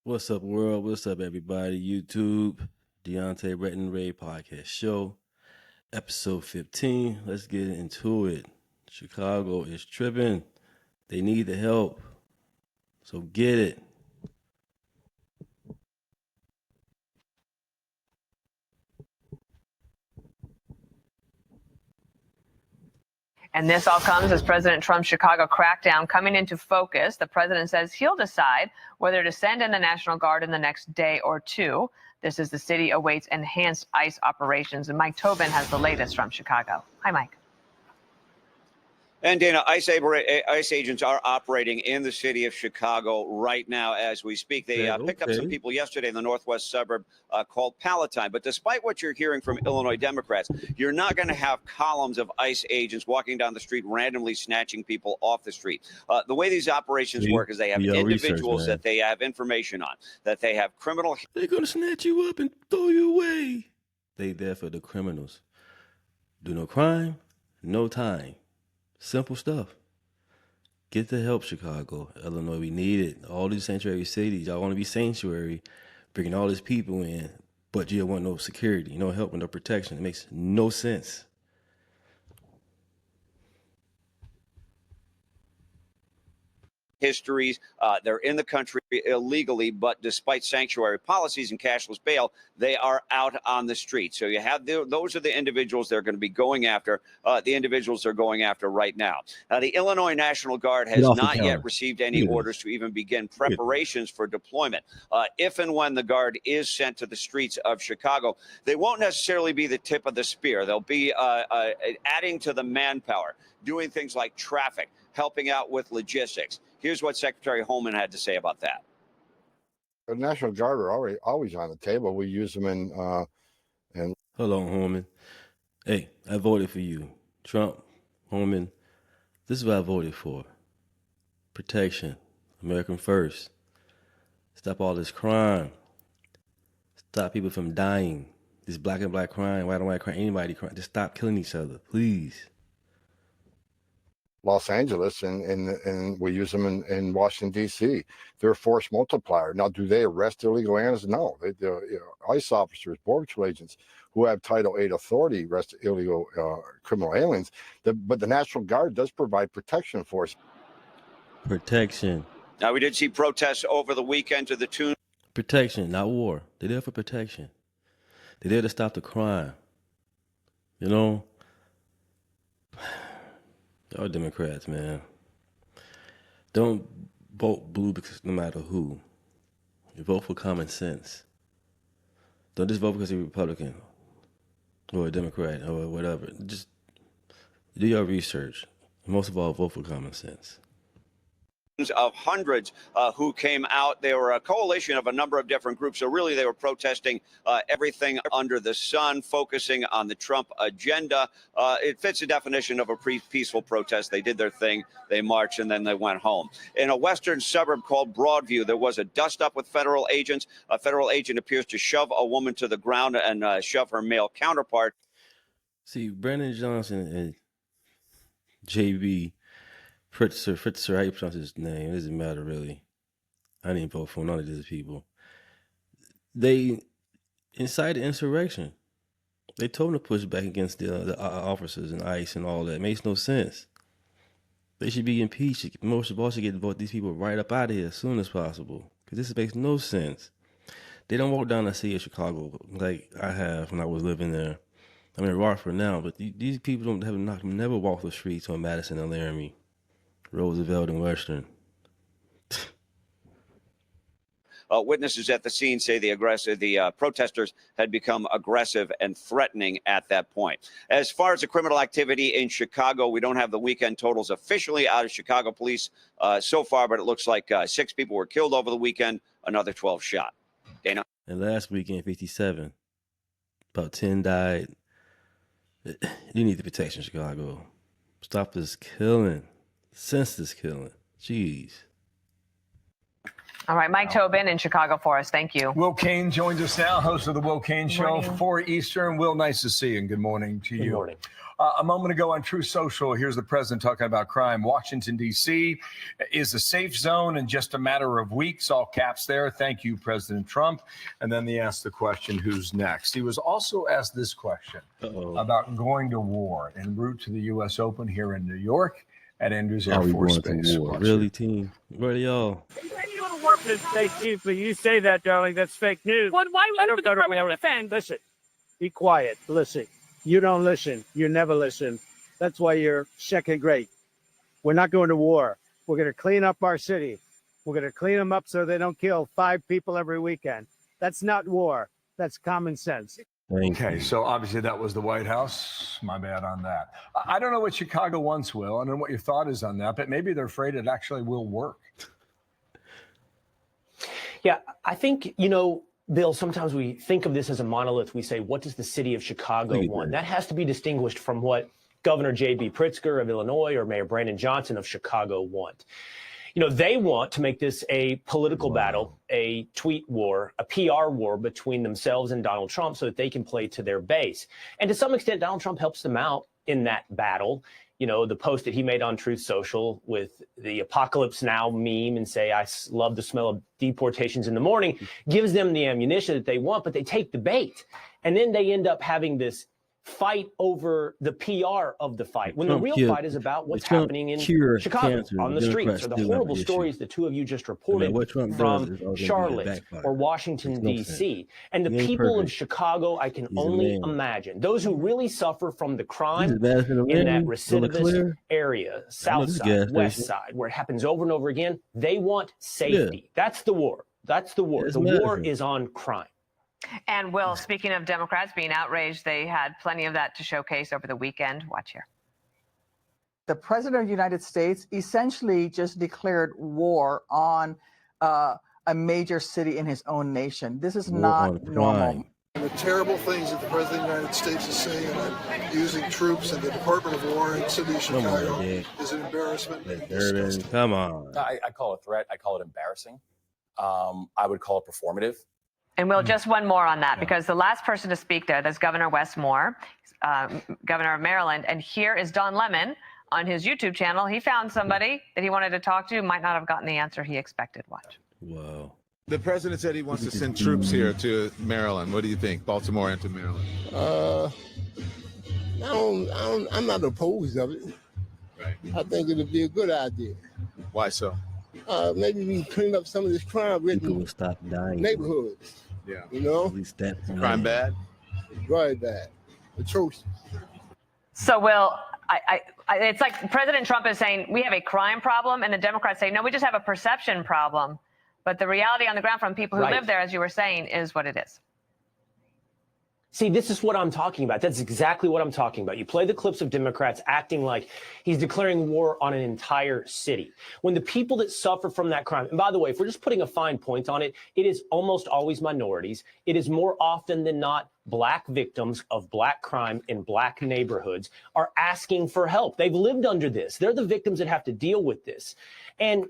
What's up, world? What's up, everybody? YouTube, DeuntaRantsRavesPodcastShow, episode 15. Let's get into it. Chicago is tripping. They need the help. So get it. And this all comes as President Trump's Chicago crackdown coming into focus. The president says he'll decide whether to send in the National Guard in the next day or two. This as the city awaits enhanced ICE operations. And Mike Tobin has the latest from Chicago. Hi, Mike. And Dana, ICE agents are operating in the city of Chicago right now as we speak. They picked up some people yesterday in the northwest suburb called Palatine. But despite what you're hearing from Illinois Democrats, you're not going to have columns of ICE agents walking down the street randomly snatching people off the street. The way these operations work is they have individuals that they have information on, that they have criminal. They're going to snatch you up and throw you away. They there for the criminals. Do no crime, no time. Simple stuff. Get the help, Chicago, Illinois. We need it. All these sanctuary cities, y'all want to be sanctuary, bringing all these people in, but you don't want no security, no help, no protection. It makes no sense. Histories. They're in the country illegally, but despite sanctuary policies and cashless bail, they are out on the street. So you have those are the individuals they're going to be going after, the individuals they're going after right now. Now, the Illinois National Guard has not yet received any orders to even begin preparations for deployment. If and when the Guard is sent to the streets of Chicago, they won't necessarily be the tip of the spear. They'll be adding to the manpower, doing things like traffic, helping out with logistics. Here's what Secretary Holman had to say about that. The National Guard are always on the table. We use them in. Hold on, Holman. Hey, I voted for you. Trump, Holman, this is what I voted for. Protection. American first. Stop all this crime. Stop people from dying. This black and black crime, white and white crime, anybody crime. Just stop killing each other, please. Los Angeles, and we use them in Washington, D.C. They're a force multiplier. Now, do they arrest illegal aliens? No. ICE officers, Border Patrol agents who have Title VIII authority arrest illegal criminal aliens. But the National Guard does provide protection for us. Protection. Now, we did see protests over the weekend to the tune. Protection, not war. They're there for protection. They're there to stop the crime. You know? Y'all Democrats, man. Don't vote blue because no matter who. You vote for common sense. Don't just vote because you're a Republican or a Democrat or whatever. Just do your research. Most of all, vote for common sense. Of hundreds who came out. They were a coalition of a number of different groups. So really, they were protesting everything under the sun, focusing on the Trump agenda. It fits the definition of a peaceful protest. They did their thing, they marched, and then they went home. In a western suburb called Broadview, there was a dust-up with federal agents. A federal agent appears to shove a woman to the ground and shove her male counterpart. See, Brandon Johnson and J.B. Fritzer, how you pronounce his name? It doesn't matter, really. I didn't vote for none of these people. They incited insurrection. They told them to push back against the officers and ICE and all that. It makes no sense. They should be impeached. Most of all, should get these people right up out of here as soon as possible. Because this makes no sense. They don't walk down the city of Chicago like I have when I was living there. I'm in Rockford now, but these people never walk the streets on Madison and Laramie, Roosevelt and Western. Witnesses at the scene say the protesters had become aggressive and threatening at that point. As far as the criminal activity in Chicago, we don't have the weekend totals officially out of Chicago police so far, but it looks like 6 people were killed over the weekend, another 12 shot. Dana? And last weekend, 57. About 10 died. You need the protection, Chicago. Stop this killing. Senseless killing. Jeez. All right, Mike Tobin in Chicago for us. Thank you. Will Kane joins us now, host of the Will Kane Show, Morning. 4 Eastern. Will, nice to see you, and good morning to you. Good morning. A moment ago on Truth Social, here's the president talking about crime. Washington, D.C. is a safe zone in just a matter of weeks, all caps there. Thank you, President Trump. And then they asked the question, who's next? He was also asked this question about going to war en route to the U.S. Open here in New York at Andrews Air Force Base. Really, team? Where are y'all? You say that, darling. That's fake news. Why don't defend? Listen, be quiet. Listen. You don't listen. You never listen. That's why you're second grade. We're not going to war. We're going to clean up our city. We're going to clean them up so they don't kill 5 people every weekend. That's not war. That's common sense. Okay, so obviously that was the White House. My bad on that. I don't know what Chicago wants, Will. I don't know what your thought is on that, but maybe they're afraid it actually will work. Yeah, I think, Bill, sometimes we think of this as a monolith. We say, what does the city of Chicago want? That has to be distinguished from what Governor J.B. Pritzker of Illinois or Mayor Brandon Johnson of Chicago want. They want to make this a political battle, a tweet war, a PR war between themselves and Donald Trump so that they can play to their base. And to some extent, Donald Trump helps them out in that battle. The post that he made on Truth Social with the Apocalypse Now meme and say, I love the smell of deportations in the morning, gives them the ammunition that they want, but they take the bait. And then they end up having this fight over the PR of the fight, when the real fight is about what's happening in Chicago on the streets, or the horrible stories the two of you just reported from Charlotte or Washington, D.C. And the people of Chicago, I can only imagine, those who really suffer from the crime in that recidivist area, south side, west side, where it happens over and over again, they want safety. That's the war. That's the war. The war is on crime. And Will, speaking of Democrats being outraged, they had plenty of that to showcase over the weekend. Watch here. The president of the United States essentially just declared war on a major city in his own nation. This is not normal. The terrible things that the president of the United States is saying about using troops and the Department of War in the city of Chicago is an embarrassment. Come on. I call it a threat. I call it embarrassing. I would call it performative. And Will, just one more on that, because the last person to speak there, that's Governor Wes Moore, governor of Maryland. And here is Don Lemon on his YouTube channel. He found somebody that he wanted to talk to, might not have gotten the answer he expected. Watch. Wow. The president said he wants to send troops here to Maryland. What do you think? Baltimore into Maryland? I'm not opposed of it. Right. I think it would be a good idea. Why so? Maybe we clean up some of this crime-ridden neighborhoods. Yeah. At least that crime bad? Very bad. Atrocious. So, Will, it's like President Trump is saying we have a crime problem, and the Democrats say, no, we just have a perception problem. But the reality on the ground from people who live there, as you were saying, is what it is. See, this is what I'm talking about. That's exactly what I'm talking about. You play the clips of Democrats acting like he's declaring war on an entire city. When the people that suffer from that crime, and by the way, if we're just putting a fine point on it, it is almost always minorities. It is more often than not black victims of black crime in black neighborhoods are asking for help. They've lived under this. They're the victims that have to deal with this. And,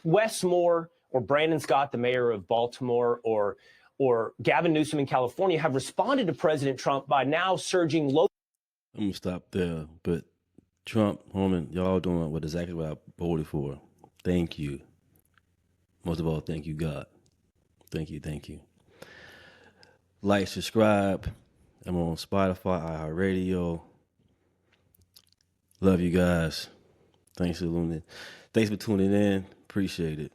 Wes Moore or Brandon Scott, the mayor of Baltimore, or Gavin Newsom in California have responded to President Trump by now surging low. I'm going to stop there. But Trump, Holman, y'all doing exactly what I voted for. Thank you. Most of all, thank you, God. Thank you. Like, subscribe. I'm on Spotify, iHeartRadio. Love you guys. Thanks for tuning in. Appreciate it.